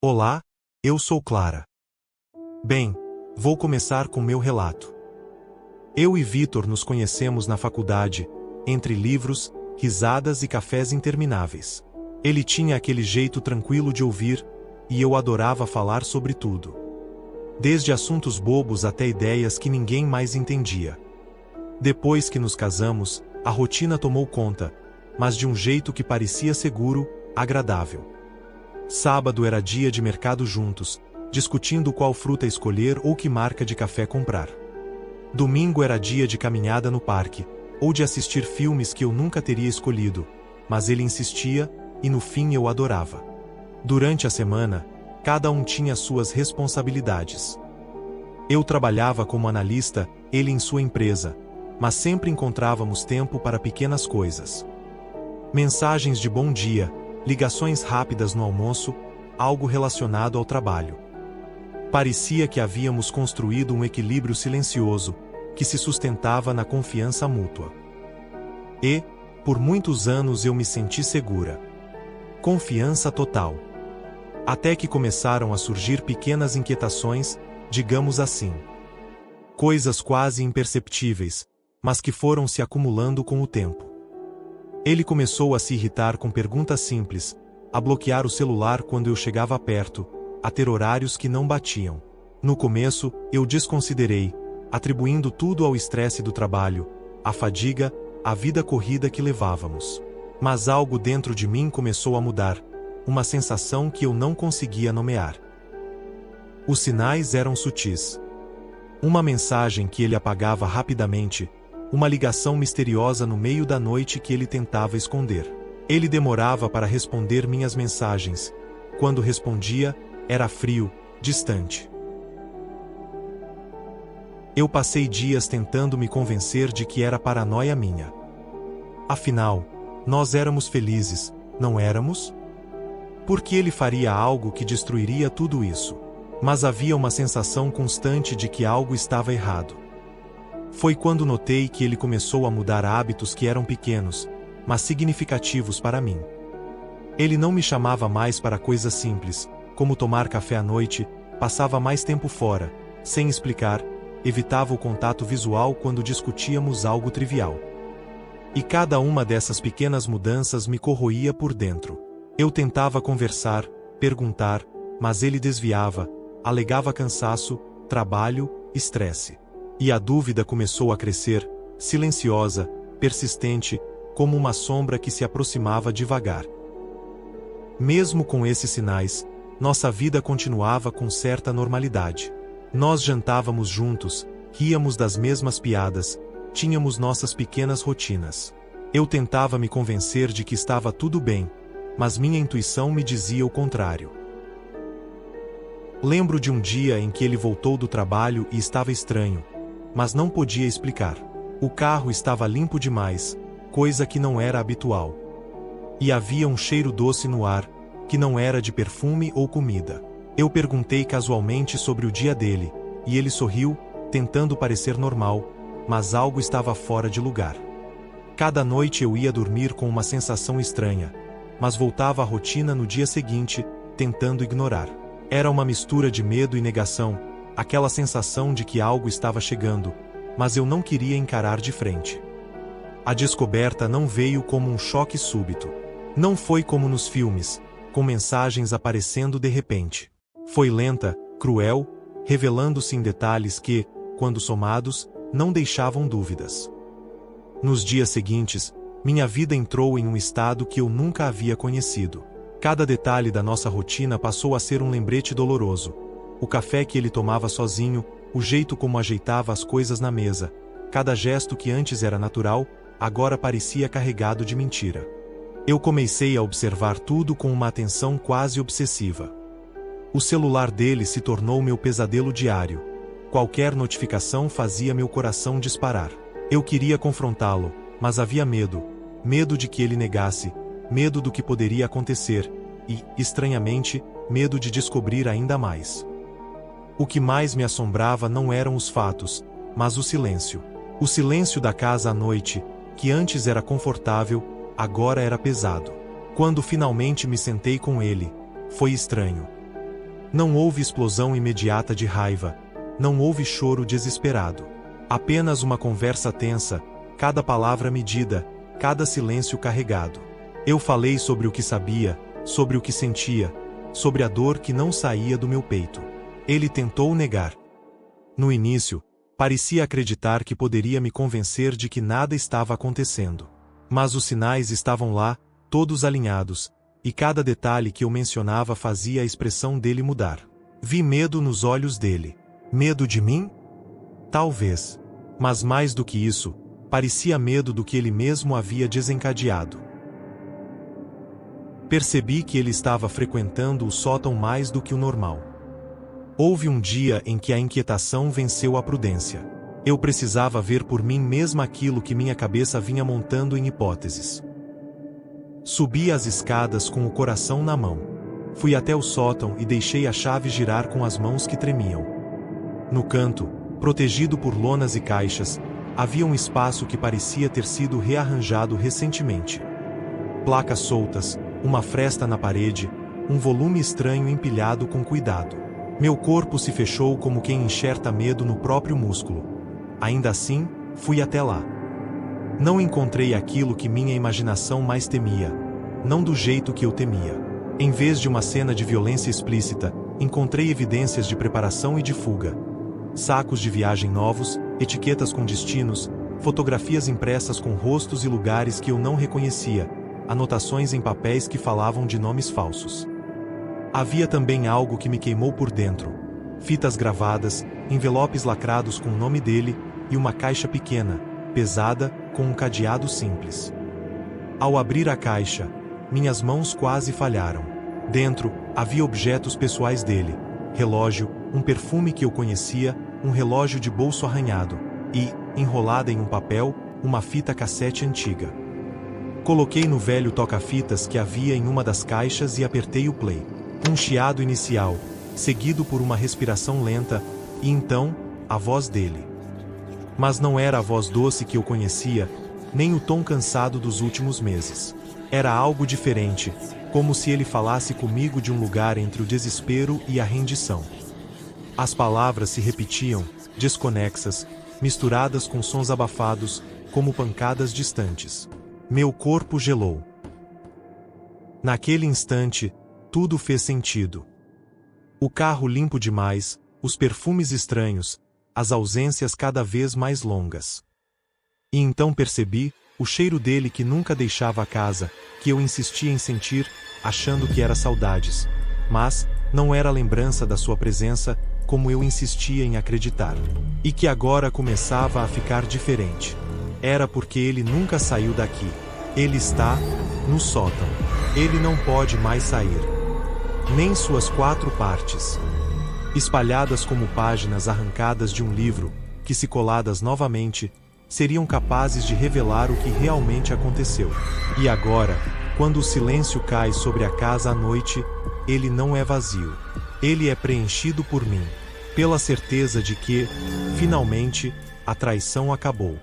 Olá, eu sou Clara. Bem, vou começar com meu relato. Eu e Vitor nos conhecemos na faculdade, entre livros, risadas e cafés intermináveis. Ele tinha aquele jeito tranquilo de ouvir, e eu adorava falar sobre tudo. Desde assuntos bobos até ideias que ninguém mais entendia. Depois que nos casamos, a rotina tomou conta, mas de um jeito que parecia seguro, agradável. Sábado era dia de mercado juntos, discutindo qual fruta escolher ou que marca de café comprar. Domingo era dia de caminhada no parque, ou de assistir filmes que eu nunca teria escolhido, mas ele insistia, e no fim eu adorava. Durante a semana, cada um tinha suas responsabilidades. Eu trabalhava como analista, ele em sua empresa, mas sempre encontrávamos tempo para pequenas coisas. Mensagens de bom dia, ligações rápidas no almoço, algo relacionado ao trabalho. Parecia que havíamos construído um equilíbrio silencioso, que se sustentava na confiança mútua. E, por muitos anos eu me senti segura. Confiança total. Até que começaram a surgir pequenas inquietações, digamos assim. Coisas quase imperceptíveis, mas que foram se acumulando com o tempo. Ele começou a se irritar com perguntas simples, a bloquear o celular quando eu chegava perto, a ter horários que não batiam. No começo, eu desconsiderei, atribuindo tudo ao estresse do trabalho, à fadiga, à vida corrida que levávamos. Mas algo dentro de mim começou a mudar, uma sensação que eu não conseguia nomear. Os sinais eram sutis. Uma mensagem que ele apagava rapidamente, uma ligação misteriosa no meio da noite que ele tentava esconder. Ele demorava para responder minhas mensagens. Quando respondia, era frio, distante. Eu passei dias tentando me convencer de que era paranoia minha. Afinal, nós éramos felizes, não éramos? Por que ele faria algo que destruiria tudo isso? Mas havia uma sensação constante de que algo estava errado. Foi quando notei que ele começou a mudar hábitos que eram pequenos, mas significativos para mim. Ele não me chamava mais para coisas simples, como tomar café à noite, passava mais tempo fora, sem explicar, evitava o contato visual quando discutíamos algo trivial. E cada uma dessas pequenas mudanças me corroía por dentro. Eu tentava conversar, perguntar, mas ele desviava, alegava cansaço, trabalho, estresse. E a dúvida começou a crescer, silenciosa, persistente, como uma sombra que se aproximava devagar. Mesmo com esses sinais, nossa vida continuava com certa normalidade. Nós jantávamos juntos, ríamos das mesmas piadas, tínhamos nossas pequenas rotinas. Eu tentava me convencer de que estava tudo bem, mas minha intuição me dizia o contrário. Lembro de um dia em que ele voltou do trabalho e estava estranho, mas não podia explicar. O carro estava limpo demais, coisa que não era habitual. E havia um cheiro doce no ar, que não era de perfume ou comida. Eu perguntei casualmente sobre o dia dele, e ele sorriu, tentando parecer normal, mas algo estava fora de lugar. Cada noite eu ia dormir com uma sensação estranha, mas voltava à rotina no dia seguinte, tentando ignorar. Era uma mistura de medo e negação, aquela sensação de que algo estava chegando, mas eu não queria encarar de frente. A descoberta não veio como um choque súbito. Não foi como nos filmes, com mensagens aparecendo de repente. Foi lenta, cruel, revelando-se em detalhes que, quando somados, não deixavam dúvidas. Nos dias seguintes, minha vida entrou em um estado que eu nunca havia conhecido. Cada detalhe da nossa rotina passou a ser um lembrete doloroso. O café que ele tomava sozinho, o jeito como ajeitava as coisas na mesa, cada gesto que antes era natural, agora parecia carregado de mentira. Eu comecei a observar tudo com uma atenção quase obsessiva. O celular dele se tornou meu pesadelo diário. Qualquer notificação fazia meu coração disparar. Eu queria confrontá-lo, mas havia medo. Medo de que ele negasse, medo do que poderia acontecer, e, estranhamente, medo de descobrir ainda mais. O que mais me assombrava não eram os fatos, mas o silêncio. O silêncio da casa à noite, que antes era confortável, agora era pesado. Quando finalmente me sentei com ele, foi estranho. Não houve explosão imediata de raiva, não houve choro desesperado. Apenas uma conversa tensa, cada palavra medida, cada silêncio carregado. Eu falei sobre o que sabia, sobre o que sentia, sobre a dor que não saía do meu peito. Ele tentou negar. No início, parecia acreditar que poderia me convencer de que nada estava acontecendo. Mas os sinais estavam lá, todos alinhados, e cada detalhe que eu mencionava fazia a expressão dele mudar. Vi medo nos olhos dele. Medo de mim? Talvez. Mas mais do que isso, parecia medo do que ele mesmo havia desencadeado. Percebi que ele estava frequentando o sótão mais do que o normal. Houve um dia em que a inquietação venceu a prudência. Eu precisava ver por mim mesma aquilo que minha cabeça vinha montando em hipóteses. Subi as escadas com o coração na mão. Fui até o sótão e deixei a chave girar com as mãos que tremiam. No canto, protegido por lonas e caixas, havia um espaço que parecia ter sido rearranjado recentemente. Placas soltas, uma fresta na parede, um volume estranho empilhado com cuidado. Meu corpo se fechou como quem enxerta medo no próprio músculo. Ainda assim, fui até lá. Não encontrei aquilo que minha imaginação mais temia, não do jeito que eu temia. Em vez de uma cena de violência explícita, encontrei evidências de preparação e de fuga. Sacos de viagem novos, etiquetas com destinos, fotografias impressas com rostos e lugares que eu não reconhecia, anotações em papéis que falavam de nomes falsos. Havia também algo que me queimou por dentro. Fitas gravadas, envelopes lacrados com o nome dele, e uma caixa pequena, pesada, com um cadeado simples. Ao abrir a caixa, minhas mãos quase falharam. Dentro, havia objetos pessoais dele: relógio, um perfume que eu conhecia, um relógio de bolso arranhado, e, enrolada em um papel, uma fita cassete antiga. Coloquei no velho toca-fitas que havia em uma das caixas e apertei o play. Um chiado inicial, seguido por uma respiração lenta, e então, a voz dele. Mas não era a voz doce que eu conhecia, nem o tom cansado dos últimos meses. Era algo diferente, como se ele falasse comigo de um lugar entre o desespero e a rendição. As palavras se repetiam, desconexas, misturadas com sons abafados, como pancadas distantes. Meu corpo gelou. Naquele instante, tudo fez sentido. O carro limpo demais, os perfumes estranhos, as ausências cada vez mais longas. E então percebi o cheiro dele que nunca deixava a casa, que eu insistia em sentir, achando que era saudades. Mas não era a lembrança da sua presença, como eu insistia em acreditar. E que agora começava a ficar diferente. Era porque ele nunca saiu daqui. Ele está no sótão. Ele não pode mais sair. Nem suas 4 partes, espalhadas como páginas arrancadas de um livro, que se coladas novamente, seriam capazes de revelar o que realmente aconteceu. E agora, quando o silêncio cai sobre a casa à noite, ele não é vazio. Ele é preenchido por mim, pela certeza de que, finalmente, a traição acabou.